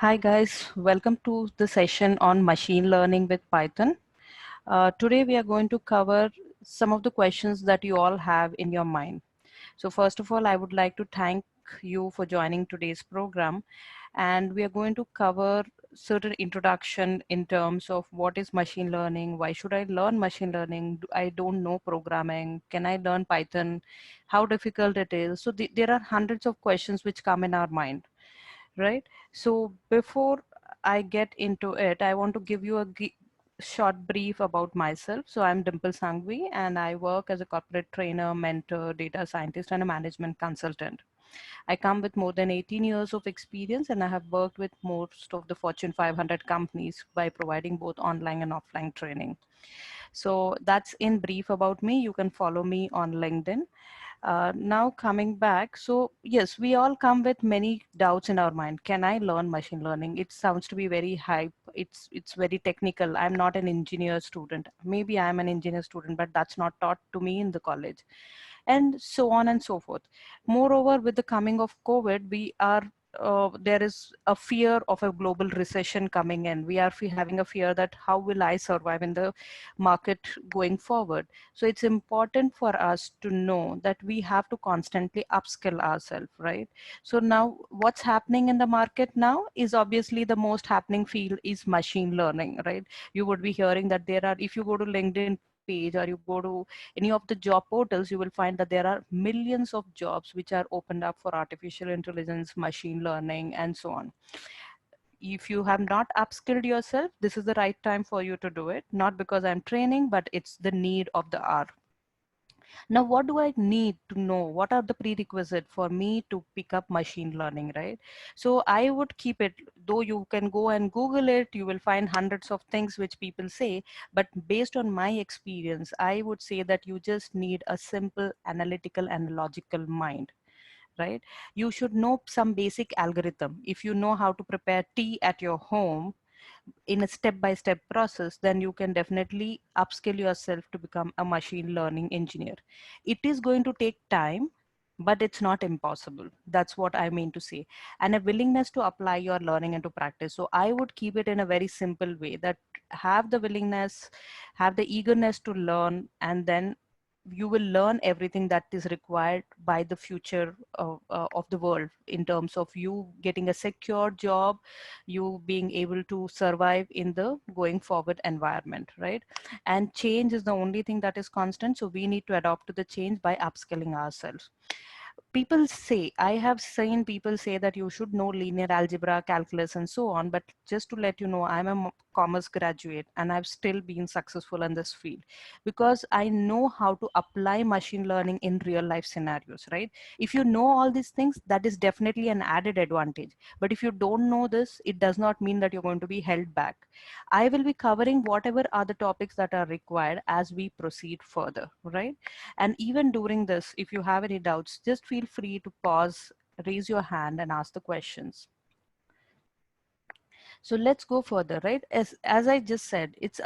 Hi guys, welcome to the session on machine learning with Python. Today we are going to cover some of the questions that you all have in your mind. So first of all, I would like to thank you for joining today's program, and we are going to cover certain introduction in terms of what is machine learning, why should I learn machine learning, I don't know programming, can I learn Python, how difficult it is. So there are hundreds of questions which come in our mind, right? So before I get into it, I want to give you a short brief about myself. So I'm Dimple Sangvi, and I work as a corporate trainer, mentor, data scientist, and a management consultant. I come with more than 18 years of experience, and I have worked with most of the Fortune 500 companies by providing both online and offline training. So that's in brief about me. You can follow me on LinkedIn. Now coming back, so yes, we all come with many doubts in our mind. Can I learn machine learning? It sounds to be very hype. It's very technical. I'm not an engineer student. Maybe I'm an engineer student, but that's not taught to me in the college, and so on and so forth. Moreover, with the coming of COVID, we are there is a fear of a global recession coming in. We are having a fear that how will I survive in the market going forward. So it's important for us to know that we have to constantly upskill ourselves, right? So now what's happening in the market now is obviously the most happening field is machine learning, right? You would be hearing that there are, if you go to LinkedIn page or you go to any of the job portals, you will find that there are millions of jobs which are opened up for artificial intelligence, machine learning, and so on. If you have not upskilled yourself, this is the right time for you to do it, not because I'm training, but it's the need of the hour. Now, what do I need to know? What are the prerequisites for me to pick up machine learning, right? So I would keep it, though you can go and Google it, you will find hundreds of things which people say, but based on my experience, I would say that you just need a simple analytical and logical mind, right? You should know some basic algorithm. If you know how to prepare tea at your home, in a step-by-step process, then you can definitely upskill yourself to become a machine learning engineer. It is going to take time, but it's not impossible. That's what I mean to say. And a willingness to apply your learning into practice. So I would keep it in a very simple way, that have the willingness, have the eagerness to learn, and then you will learn everything that is required by the future of the world, in terms of you getting a secure job, you being able to survive in the going forward environment, right? And change is the only thing that is constant, so we need to adapt to the change by upskilling ourselves. People say, I have seen people say that you should know linear algebra, calculus, and so on, but just to let you know, I'm a commerce graduate and I've still been successful in this field because I know how to apply machine learning in real life scenarios, right? If you know all these things, that is definitely an added advantage. But if you don't know this, it does not mean that you're going to be held back. I will be covering whatever are the topics that are required as we proceed further, right? And even during this, if you have any doubts, just feel free to pause, raise your hand, and ask the questions. So let's go further, right? As I just said, it's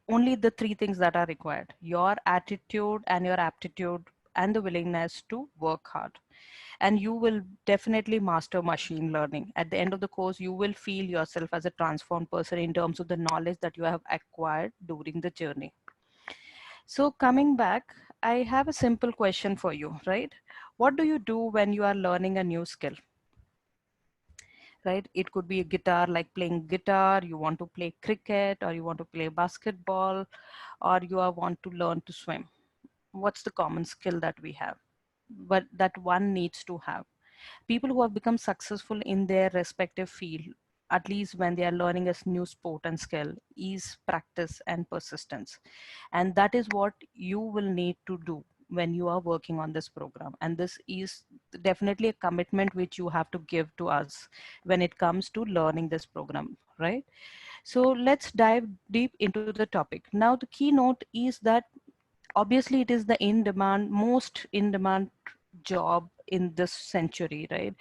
only the three things that are required: your attitude and your aptitude and the willingness to work hard. And you will definitely master machine learning. At the end of the course, you will feel yourself as a transformed person in terms of the knowledge that you have acquired during the journey. So coming back, I have a simple question for you, right? What do you do when you are learning a new skill, right? It could be a guitar, like playing guitar, you want to play cricket, or you want to play basketball, or want to learn to swim. What's the common skill that we have, but that one needs to have? People who have become successful in their respective field, at least when they are learning a new sport and skill, is practice and persistence. And that is what you will need to do when you are working on this program. And this is definitely a commitment which you have to give to us when it comes to learning this program, right? So let's dive deep into the topic. Now, the keynote is that obviously it is the most in demand job in this century, right?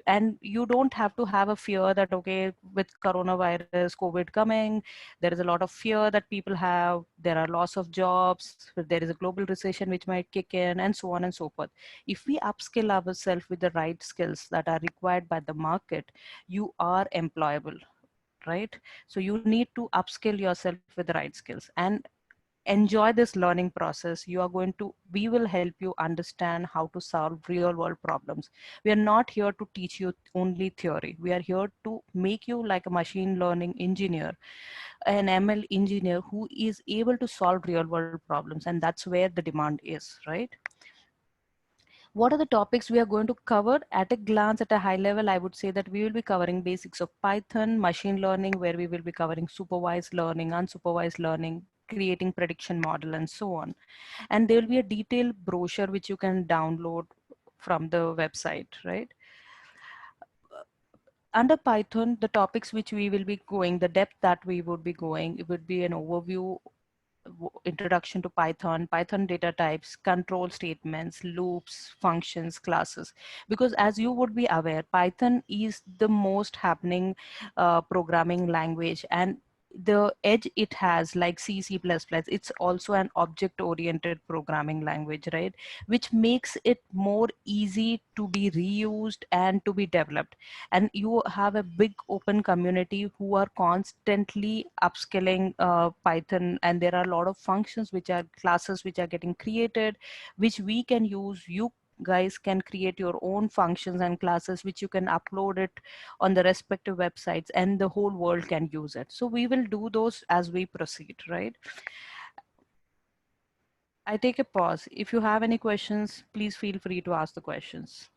And you don't have to have a fear that, okay, with coronavirus, COVID coming, there is a lot of fear that people have, there are loss of jobs, there is a global recession which might kick in, and so on and so forth. If we upskill ourselves with the right skills that are required by the market, you are employable, right? So you need to upskill yourself with the right skills and enjoy this learning process. You are going to, we will help you understand how to solve real world problems. We are not here to teach you only theory. We are here to make you like a machine learning engineer, an ML engineer who is able to solve real world problems, and that's where the demand is, right? What are the topics we are going to cover? At a glance, at a high level, I would say that we will be covering basics of Python, machine learning, where we will be covering supervised learning, unsupervised learning, creating prediction model, and so on. And there will be a detailed brochure which you can download from the website, right? Under Python, the topics which we will be going, the depth that we would be going, it would be an overview, introduction to Python, Python data types, control statements, loops, functions, classes. Because as you would be aware, Python is the most happening programming language, and the edge it has, like C, C++, it's also an object-oriented programming language, right? Which makes it more easy to be reused and to be developed. And you have a big open community who are constantly upskilling Python, and there are a lot of functions which are classes which are getting created, which we can use. You guys can create your own functions and classes which you can upload it on the respective websites, and the whole world can use it. So we will do those as we proceed, right? I take a pause. If you have any questions, please feel free to ask the questions.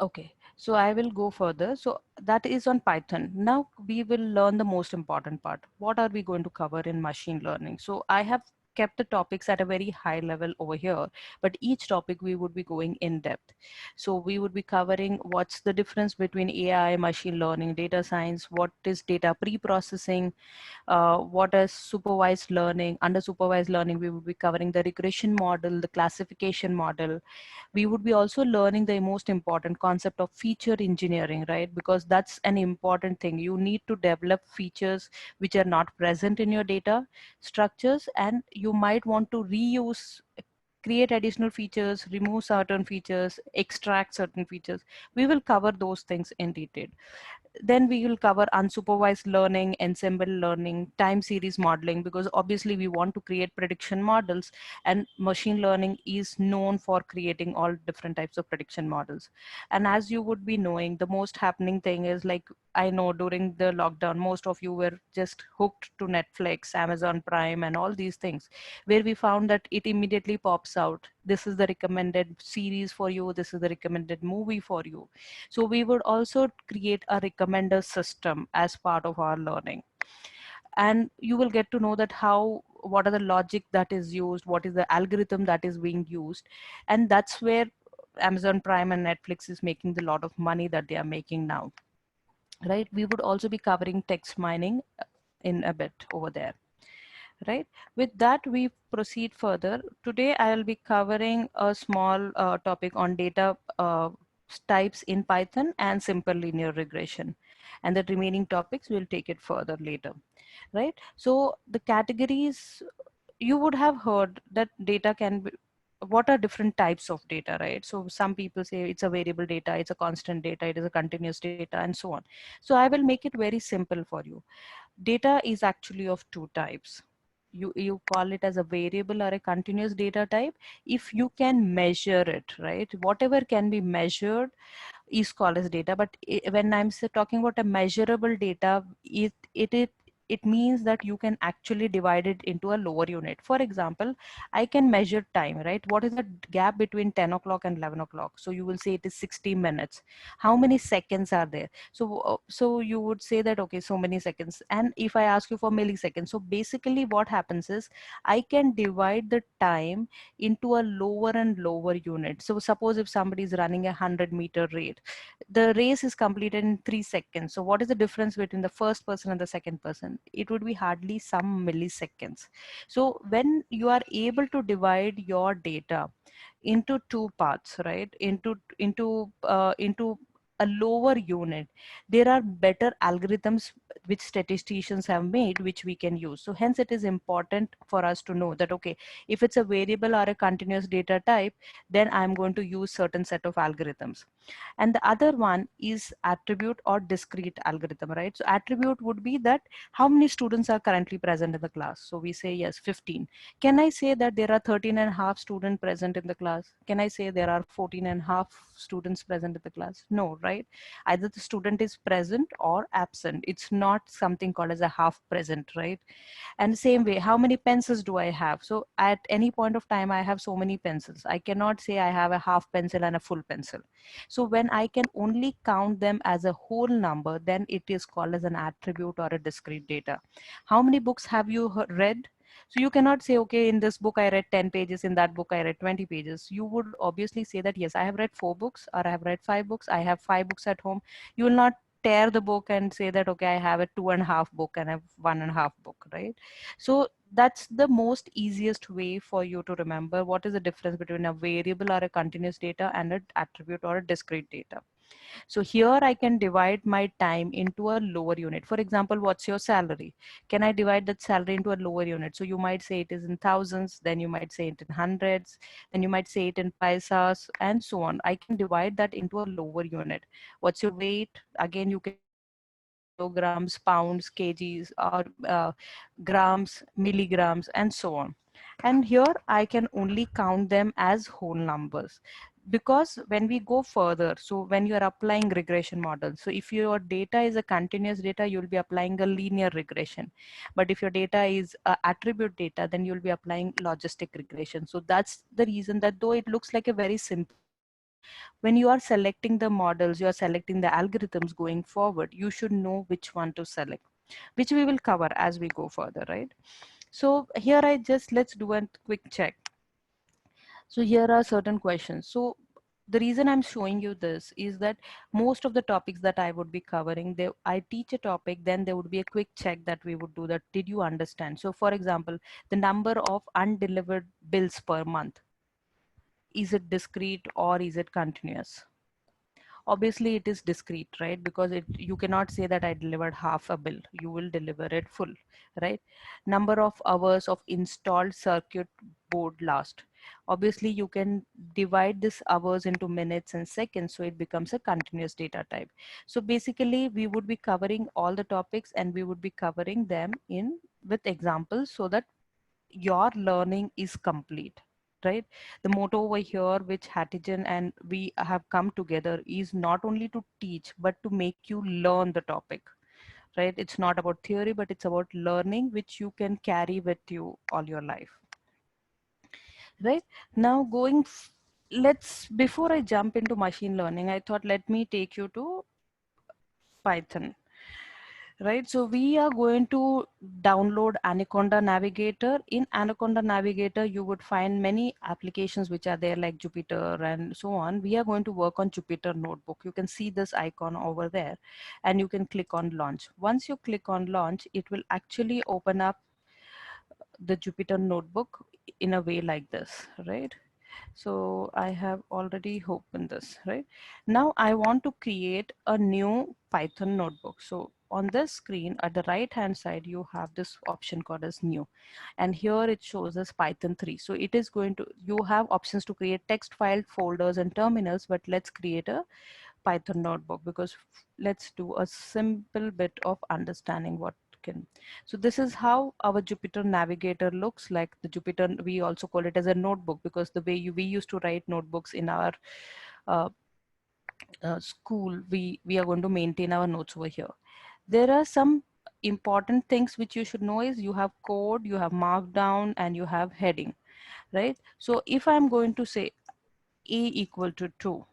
Okay, so I will go further. So that is on Python. Now we will learn the most important part. What are we going to cover in machine learning? So I have kept the topics at a very high level over here, but each topic we would be going in depth. So we would be covering what's the difference between AI, machine learning, data science, what is data pre-processing, what is supervised learning. Under supervised learning, we will be covering the regression model, the classification model. We would be also learning the most important concept of feature engineering, right? Because that's an important thing. You need to develop features which are not present in your data structures, and you might want to reuse, create additional features, remove certain features, extract certain features. We will cover those things in detail. Then we will cover unsupervised learning, ensemble learning, time series modeling, because obviously we want to create prediction models, and machine learning is known for creating all different types of prediction models. And as you would be knowing, the most happening thing is, like, I know during the lockdown, most of you were just hooked to Netflix, Amazon Prime, and all these things, where we found that it immediately pops out. This is the recommended series for you. This is the recommended movie for you. So we would also create a recommender system as part of our learning. And you will get to know that how, what are the logic that is used, what is the algorithm that is being used. And that's where Amazon Prime and Netflix is making the lot of money that they are making now, right? We would also be covering text mining in a bit over there, right? With that, we proceed further. Today, I'll be covering a small topic on data types in Python and simple linear regression. And the remaining topics, we'll take it further later, right? So the categories, you would have heard that data can be, what are different types of data, right? So some people say it's a variable data, it's a constant data, it is a continuous data, and so on. So I will make it very simple for you. Data is actually of two types. You call it as a variable or a continuous data type if you can measure it, right? Whatever can be measured is called as data. But when I'm talking about a measurable data, it means that you can actually divide it into a lower unit. For example, I can measure time, right? What is the gap between 10 o'clock and 11 o'clock? So you will say it is 60 minutes. How many seconds are there? So you would say that, okay, so many seconds. And if I ask you for milliseconds, so basically what happens is I can divide the time into a lower and lower unit. So suppose if somebody is running a 100-meter rate, the race is completed in 3 seconds. So what is the difference between the first person and the second person? It would be hardly some milliseconds. So when you are able to divide your data into two parts, right? Into a lower unit, there are better algorithms which statisticians have made, which we can use. So hence it is important for us to know that, okay, if it's a variable or a continuous data type, then I'm going to use certain set of algorithms. And the other one is attribute or discrete algorithm, right? So attribute would be that how many students are currently present in the class. So we say yes, 15. Can I say that there are 13 and a half students present in the class? Can I say there are 14 and a half students present in the class? No, right? Either the student is present or absent. It's not something called as a half present, right? And same way, how many pencils do I have? So at any point of time, I have so many pencils. I cannot say I have a half pencil and a full pencil. So when I can only count them as a whole number, then it is called as an attribute or a discrete data. How many books have you read? So you cannot say, okay, in this book I read 10 pages, in that book I read 20 pages. You would obviously say that, yes, I have read 4 books, or I have read 5 books, I have 5 books at home. You will not tear the book and say that, okay, I have a 2.5 book and I have 1.5 book, right? So that's the most easiest way for you to remember what is the difference between a variable or a continuous data and an attribute or a discrete data. So here I can divide my time into a lower unit. For example, what's your salary? Can I divide that salary into a lower unit? So you might say it is in thousands, then you might say it in hundreds, then you might say it in paisas, and so on. I can divide that into a lower unit. What's your weight? Again, you can divide it into kilograms, pounds, kgs, or grams, milligrams, and so on. And here I can only count them as whole numbers, because when we go further, so when you are applying regression models, so if your data is a continuous data, you'll be applying a linear regression. But if your data is attribute data, then you'll be applying logistic regression. So that's the reason that though it looks like a very simple data, when you are selecting the models, you are selecting the algorithms going forward, you should know which one to select, which we will cover as we go further, right? So here let's do a quick check. So here are certain questions. So the reason I'm showing you this is that most of the topics that I would be covering, I teach a topic, then there would be a quick check that we would do that. Did you understand? So for example, the number of undelivered bills per month, is it discrete or is it continuous? Obviously it is discrete, right? Because you cannot say that I delivered half a bill, you will deliver it full, right? Number of hours of installed circuit board last, obviously you can divide this hours into minutes and seconds, so it becomes a continuous data type. So basically we would be covering all the topics, and we would be covering them in with examples, so that your learning is complete, right? The motto over here which Hatigen and we have come together is not only to teach but to make you learn the topic, right? It's not about theory, but it's about learning, which you can carry with you all your life, right? Now let's, before I jump into machine learning, I thought let me take you to Python. Right, so we are going to download Anaconda Navigator. In Anaconda Navigator, you would find many applications which are there, like Jupyter and so on. We are going to work on Jupyter Notebook. You can see this icon over there, and you can click on launch. Once you click on launch, it will actually open up the Jupyter Notebook in a way like this, right? So I have already opened this, right? Now I want to create a new Python notebook. So on this screen at the right hand side, you have this option called as new. And here it shows us Python 3. So it is going to, you have options to create text file, folders and terminals, but let's create a Python notebook, because let's do a simple bit of understanding what can. So this is how our Jupyter Navigator looks like. The Jupyter, we also call it as a notebook, because the way we used to write notebooks in our uh, school, we are going to maintain our notes over here. There are some important things which you should know is you have code, you have markdown, and you have heading, right? So if I'm going to say a equal to 2,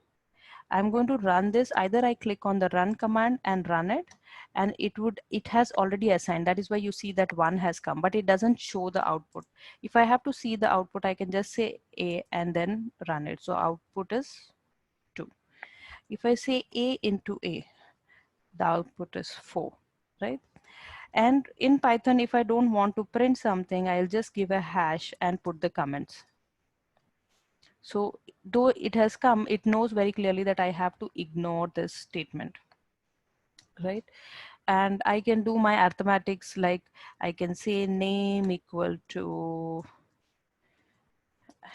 I'm going to run this. Either I click on the run command and run it, and it has already assigned. That is why you see that 1 has come, but it doesn't show the output. If I have to see the output, I can just say A and then run it. So output is 2. If I say A into A, the output is 4, right? And in Python, if I don't want to print something, I'll just give a hash and put the comments. So though it has come, it knows very clearly that I have to ignore this statement, right? And I can do my arithmetics, like I can say name equal to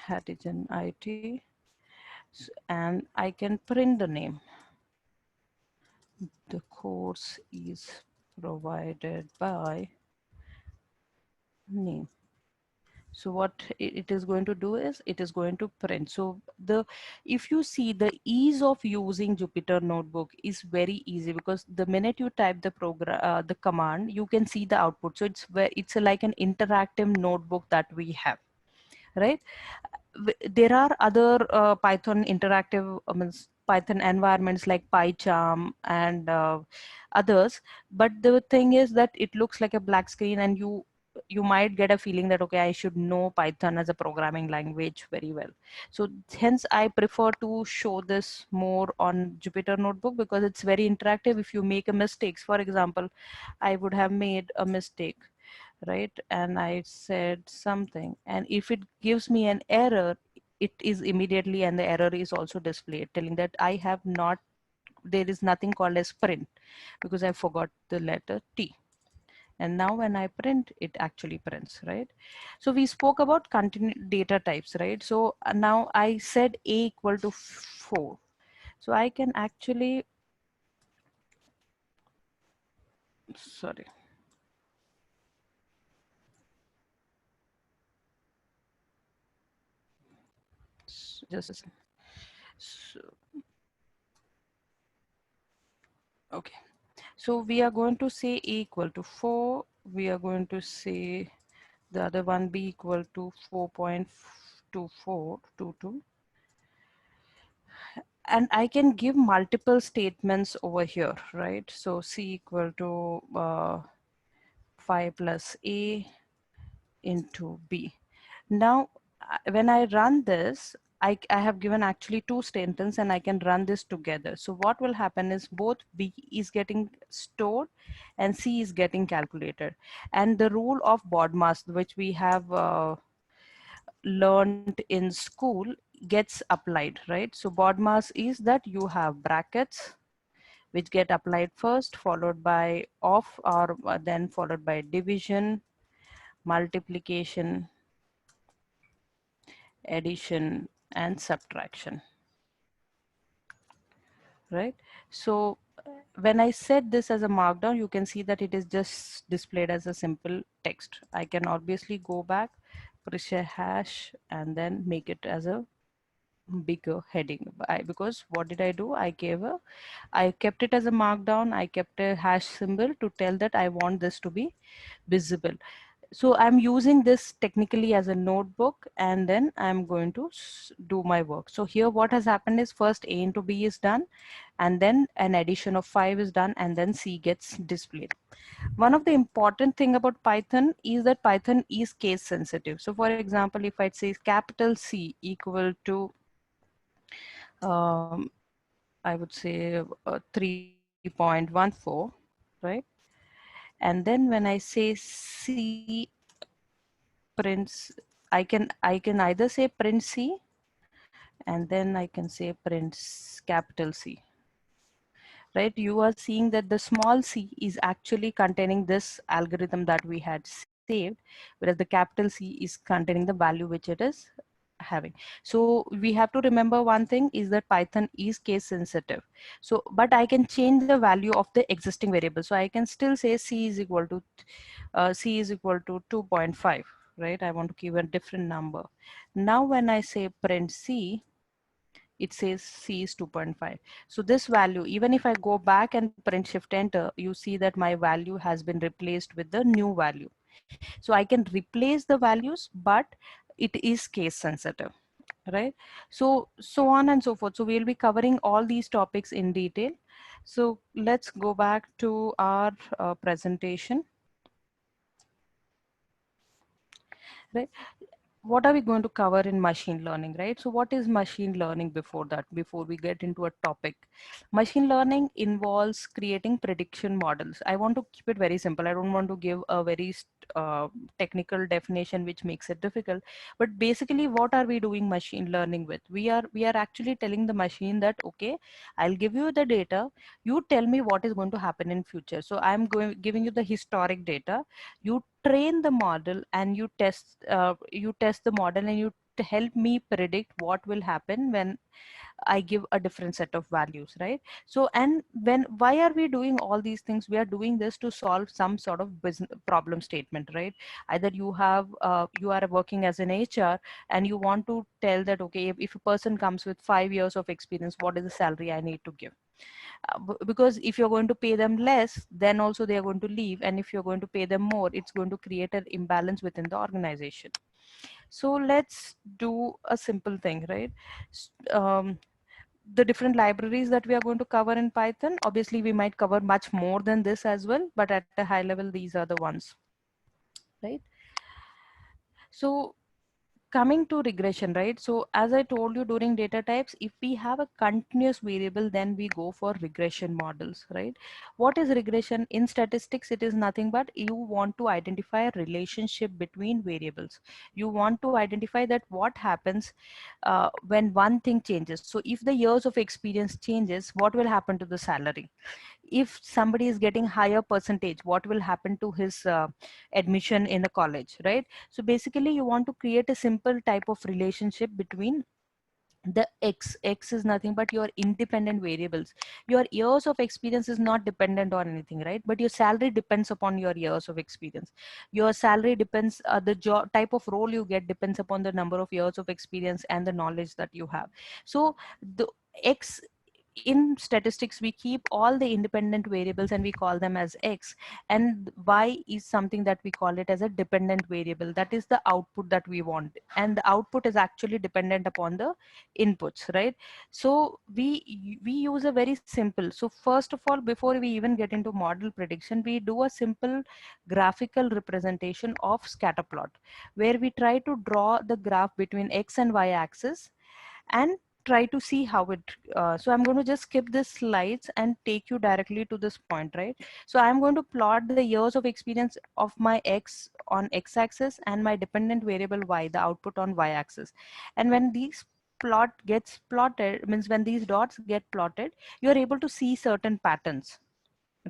Hatigen IT, and I can print the name. The course is provided by name. So what it is going to do is it is going to print. So the, if you see, the ease of using Jupyter Notebook is very easy, because the minute you type the program, the command, you can see the output. So it's where it's like an interactive notebook that we have, right? There are other Python interactive Python environments like PyCharm and others, but the thing is that it looks like a black screen, and you might get a feeling that, okay, I should know Python as a programming language very well. So hence I prefer to show this more on Jupyter Notebook, because it's very interactive. If you make a mistakes, for example, I would have made a mistake, right? And I said something, and if it gives me an error, it is immediately, and the error is also displayed telling that I have not, there is nothing called as print, because I forgot the letter T. And now when I print, it actually prints, right? So we spoke about data types, right? So now I said a equal to 4. So I can actually, sorry, just a second. So, okay. So we are going to say a equal to 4. We are going to say the other one b equal to 4.2422. And I can give multiple statements over here, right? So c equal to 5 plus a into b. Now, when I run this, I have given actually two statements, and I can run this together. So what will happen is both B is getting stored and C is getting calculated. And the rule of BODMAS, which we have learned in school, gets applied, right? So BODMAS is that you have brackets which get applied first, followed by off, or then followed by division, multiplication, addition, and subtraction, right? So when I set this as a markdown, you can see that it is just displayed as a simple text. I can obviously go back, push a hash, and then make it as a bigger heading. Because what did I do? I kept it as a markdown. I kept a hash symbol to tell that I want this to be visible. So I'm using this technically as a notebook, and then I'm going to do my work. So here what has happened is first a into b is done, and then an addition of 5 is done, and then c gets displayed. One of the important thing about Python is that Python is case sensitive. So for example, if I say capital C equal to um, I would say 3.14, right? And then when I say C prints, I can either say print C, and then I can say print capital C, right? You are seeing that the small c is actually containing this algorithm that we had saved, whereas the capital C is containing the value which it is having. So we have to remember one thing is that Python is case sensitive. So, but I can change the value of the existing variable. So I can still say c is equal to c is equal to 2.5, right? I want to give a different number. Now when I say print c, it says C is 2.5. So this value, even if I go back and print shift enter, you see that my value has been replaced with the new value. So I can replace the values, but it is case sensitive, right? So on and so forth. So we'll be covering all these topics in detail. So let's go back to our presentation, right? What are we going to cover in machine learning, right? So what is machine learning before that, before we get into a topic? Machine learning involves creating prediction models. I want to keep it very simple. I don't want to give a very technical definition which makes it difficult. But basically, what are we doing machine learning with? We are actually telling the machine that, okay, I'll give you the data, you tell me what is going to happen in future. So I'm going giving you the historic data, you train the model, and you test the model, and you to help me predict what will happen when I give a different set of values, right? So, and why are we doing all these things? We are doing this to solve some sort of business problem statement, right? Either you are working as an HR, and you want to tell that, okay, if a person comes with 5 years of experience, what is the salary I need to give? Because if you're going to pay them less, then also they are going to leave. And if you're going to pay them more, it's going to create an imbalance within the organization. So let's do a simple thing, right? The different libraries that we are going to cover in Python, obviously we might cover much more than this as well, but at a high level, these are the ones, right? So coming to regression, right? So as I told you, during data types, if we have a continuous variable, then we go for regression models, right? What is regression? In statistics, it is nothing but you want to identify a relationship between variables. You want to identify that what happens when one thing changes. So if the years of experience changes, what will happen to the salary? If somebody is getting higher percentage, what will happen to his admission in a college, right? So basically, you want to create a simple type of relationship between the x is nothing but your independent variables. Your years of experience is not dependent on anything, right? But your salary depends upon your years of experience. Your salary depends, the job type of role you get depends upon the number of years of experience and the knowledge that you have. So the x, in statistics, we keep all the independent variables and we call them as x, and y is something that we call it as a dependent variable. That is the output that we want, and the output is actually dependent upon the inputs, right? So we use a very simple, so first of all, before we even get into model prediction, we do a simple graphical representation of scatter plot, where we try to draw the graph between x and y axis and try to see how it so I'm going to just skip this slides and take you directly to this point, right? So I'm going to plot the years of experience of my x on x-axis and my dependent variable y, the output, on y-axis. And when these plot gets plotted, means when these dots get plotted, you're able to see certain patterns,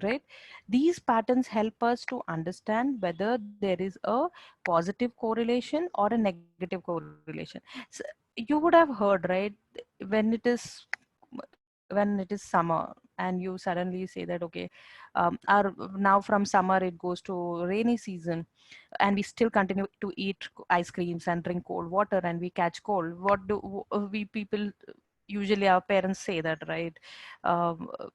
right? These patterns help us to understand whether there is a positive correlation or a negative correlation. So you would have heard, right? when it is when it is summer and you suddenly say that, okay, our now from summer it goes to rainy season, and we still continue to eat ice creams and drink cold water and we catch cold. What do we people, usually our parents say that, right?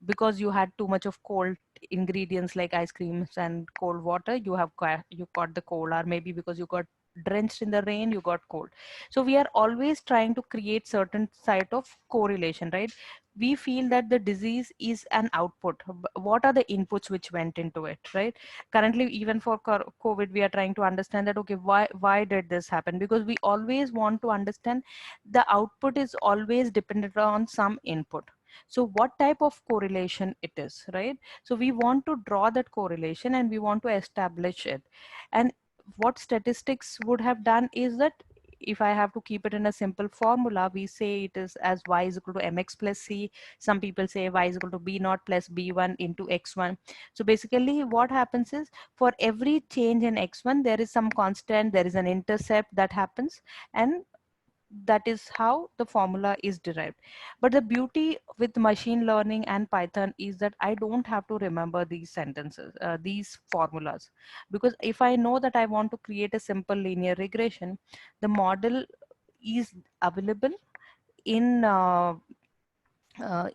Because you had too much of cold ingredients like ice creams and cold water, you caught the cold, or maybe because you got drenched in the rain, you got cold. So we are always trying to create certain site of correlation, right? We feel that the disease is an output. What are the inputs which went into it, right? Currently, even for COVID, we are trying to understand that, okay, why did this happen? Because we always want to understand the output is always dependent on some input. So what type of correlation it is, right? So we want to draw that correlation and we want to establish it. And what statistics would have done is that, if I have to keep it in a simple formula, we say it is as y is equal to mx plus c. Some people say y is equal to b naught plus b1 into x1. So basically what happens is, for every change in x1, there is some constant, there is an intercept that happens, and that is how the formula is derived. But the beauty with machine learning and Python is that I don't have to remember these sentences, these formulas, because if I know that I want to create a simple linear regression, the model is available in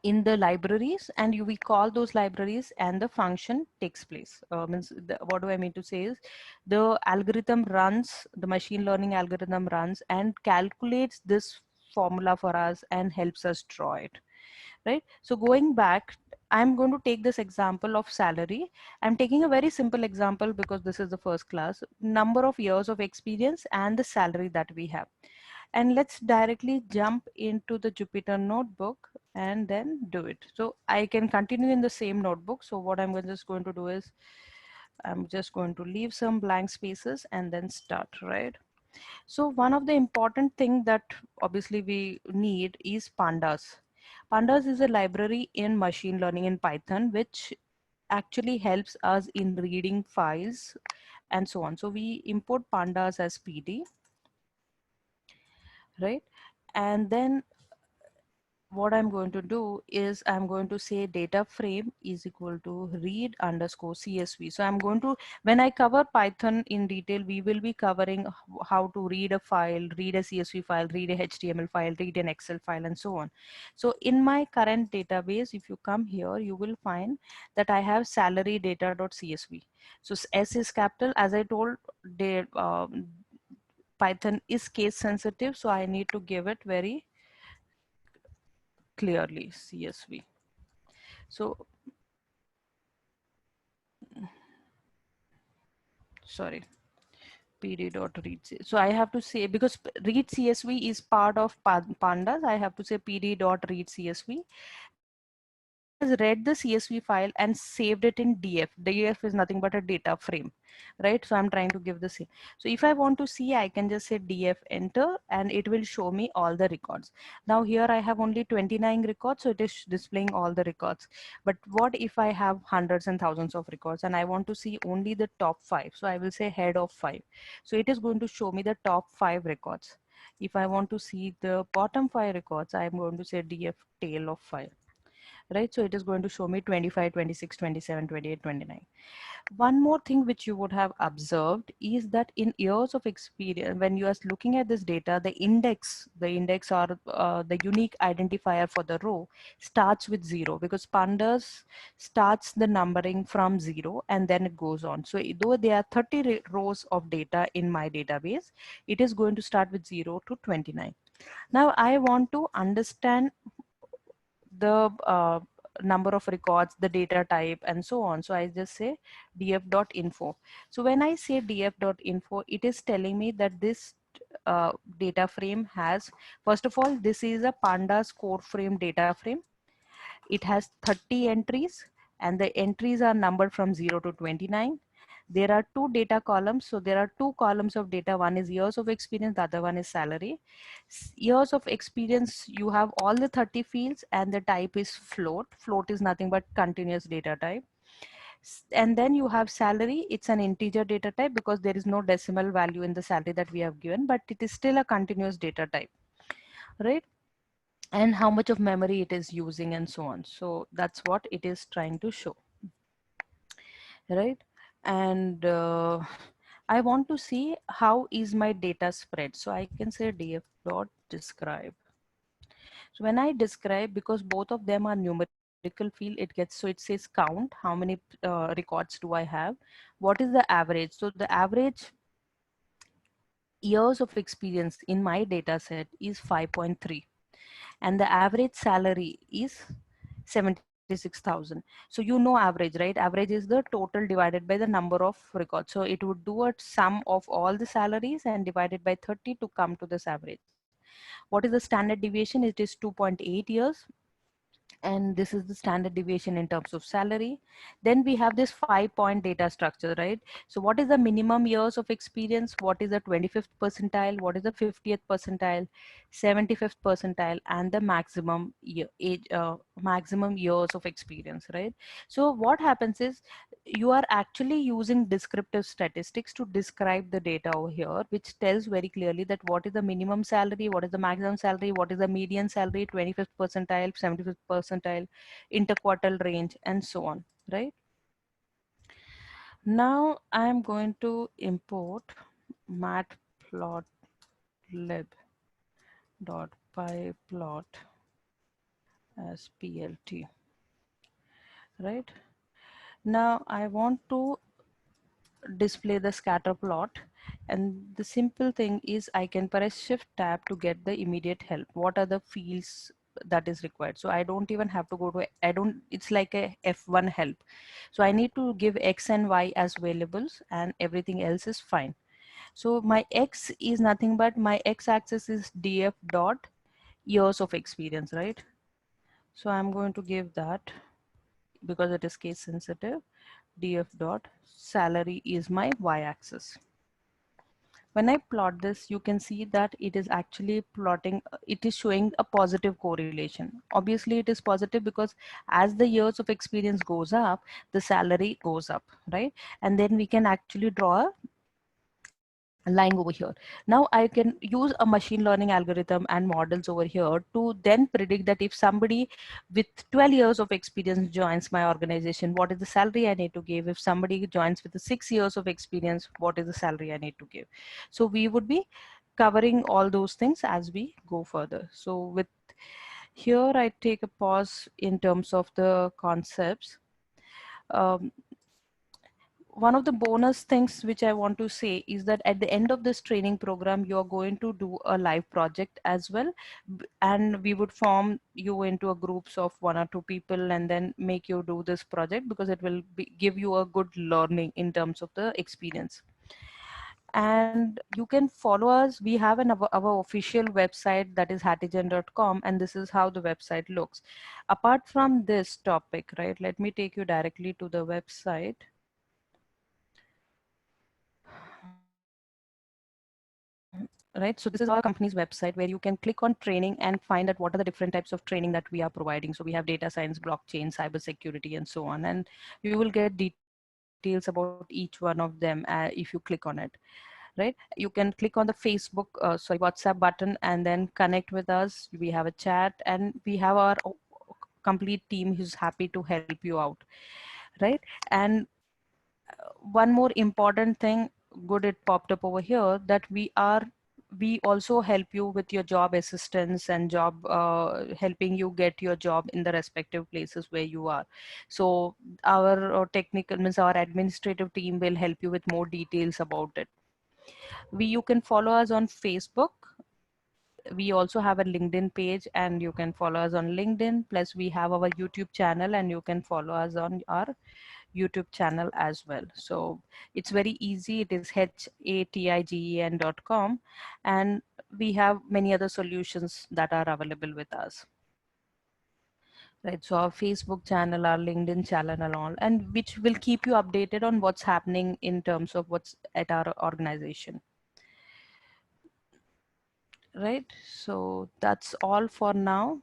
in the libraries, and we call those libraries and the function takes place. What do I mean to say is, the algorithm runs, the machine learning algorithm runs and calculates this formula for us and helps us draw it, right? So going back, I'm going to take this example of salary. I'm taking a very simple example because this is the first class, number of years of experience and the salary that we have. And let's directly jump into the Jupyter notebook and then do it. So I can continue in the same notebook. So what I'm just going to do is, I'm just going to leave some blank spaces and then start, right? So one of the important thing that obviously we need is pandas. Pandas is a library in machine learning in Python, which actually helps us in reading files and so on. So we import pandas as PD, right? And then what I'm going to do is I'm going to say data frame is equal to read underscore CSV. So I'm going to, when I cover Python in detail, we will be covering how to read a file, read a CSV file, read a HTML file, read an Excel file, and so on. So in my current database, if you come here, you will find that I have salary data.csv. So S is capital, as I told, Python is case sensitive. So I need to give it very clearly CSV. So sorry, pd dot read so I have to say, because read CSV is part of pandas, I have to say pd dot read CSV. Has read the CSV file and saved it in DF. DF is nothing but a data frame, right? So I'm trying to give the same. So if I want to see, I can just say DF enter and it will show me all the records. Now here I have only 29 records, so it is displaying all the records. But what if I have hundreds and thousands of records and I want to see only the top 5? So I will say head of 5. So it is going to show me the top 5 records. If I want to see the bottom 5 records, I'm going to say DF tail of 5. Right, so it is going to show me 25, 26, 27, 28, 29. One more thing which you would have observed is that in years of experience, when you are looking at this data, the index or the unique identifier for the row starts with 0, because pandas starts the numbering from 0 and then it goes on. So though there are 30 rows of data in my database, it is going to start with 0 to 29. Now I want to understand the number of records, the data type, and so on. So I just say df.info. So when I say df.info, it is telling me that this data frame has, first of all, this is a pandas core frame data frame. It has 30 entries and the entries are numbered from 0 to 29. There are 2 data columns. So there are 2 columns of data. One is years of experience, the other one is salary. Years of experience, you have all the 30 fields and the type is float. Float is nothing but continuous data type. And then you have salary. It's an integer data type because there is no decimal value in the salary that we have given, but it is still a continuous data type, right? And how much of memory it is using and so on. So that's what it is trying to show, right? And I want to see how is my data spread. So I can say df dot describe. So when I describe, because both of them are numerical field, it gets, so it says count, how many records do I have? What is the average? So the average years of experience in my data set is 5.3. And the average salary is 76,000. So you know average, right? Average is the total divided by the number of records. So it would do a sum of all the salaries and divided by 30 to come to this average. What is the standard deviation? It is 2.8 years. And this is the standard deviation in terms of salary. Then we have this 5-point data structure, right? So what is the minimum years of experience? What is the 25th percentile? What is the 50th percentile, 75th percentile, and the maximum maximum years of experience, right? So what happens is you are actually using descriptive statistics to describe the data over here, which tells very clearly that what is the minimum salary, what is the maximum salary, what is the median salary, 25th percentile, 75th percentile, interquartile range, and so on, right? Now I'm going to import matplotlib dot pyplot as plt, right? Now I want to display the scatter plot, and the simple thing is I can press shift tab to get the immediate help. What are the fields that is required? So I don't even have to go to, it's like a F1 help. So I need to give X and Y as variables and everything else is fine. So my X is nothing but my X axis is df dot years of experience, right? So I'm going to give that because it is case sensitive, df dot salary is my y-axis. When I plot this, you can see that it is actually plotting, it is showing a positive correlation. Obviously, it is positive because as the years of experience goes up, the salary goes up, right? And then we can actually draw a line over here. Now I can use a machine learning algorithm and models over here to then predict that if somebody with 12 years of experience joins my organization, what is the salary I need to give? If somebody joins with the 6 years of experience, what is the salary I need to give? So we would be covering all those things as we go further. So with here, I take a pause in terms of the concepts. Um, One of the bonus things which I want to say is that at the end of this training program, you're going to do a live project as well. And we would form you into a groups of 1 or 2 people and then make you do this project because it will give you a good learning in terms of the experience. And you can follow us. We have our official website, that is hatigen.com, and this is how the website looks. Apart from this topic, right, let me take you directly to the website. Right, so this is our company's website where you can click on training and find out what are the different types of training that we are providing. So we have data science, blockchain, cybersecurity, and so on. And you will get details about each one of them if you click on it. Right, you can click on the Facebook, WhatsApp button and then connect with us. We have a chat and we have our complete team who's happy to help you out. Right, and one more important thing, good, it popped up over here, that we also help you with your job assistance and job helping you get your job in the respective places where you are. So our technical means our administrative team will help you with more details about it. You can follow us on Facebook. We also have a LinkedIn page and you can follow us on LinkedIn. Plus we have our YouTube channel and you can follow us on our YouTube channel as well. So it's very easy. It is hatigen.com, and we have many other solutions that are available with us. Right, so our Facebook channel, our LinkedIn channel and all, and which will keep you updated on what's happening in terms of what's at our organization. Right, so that's all for now.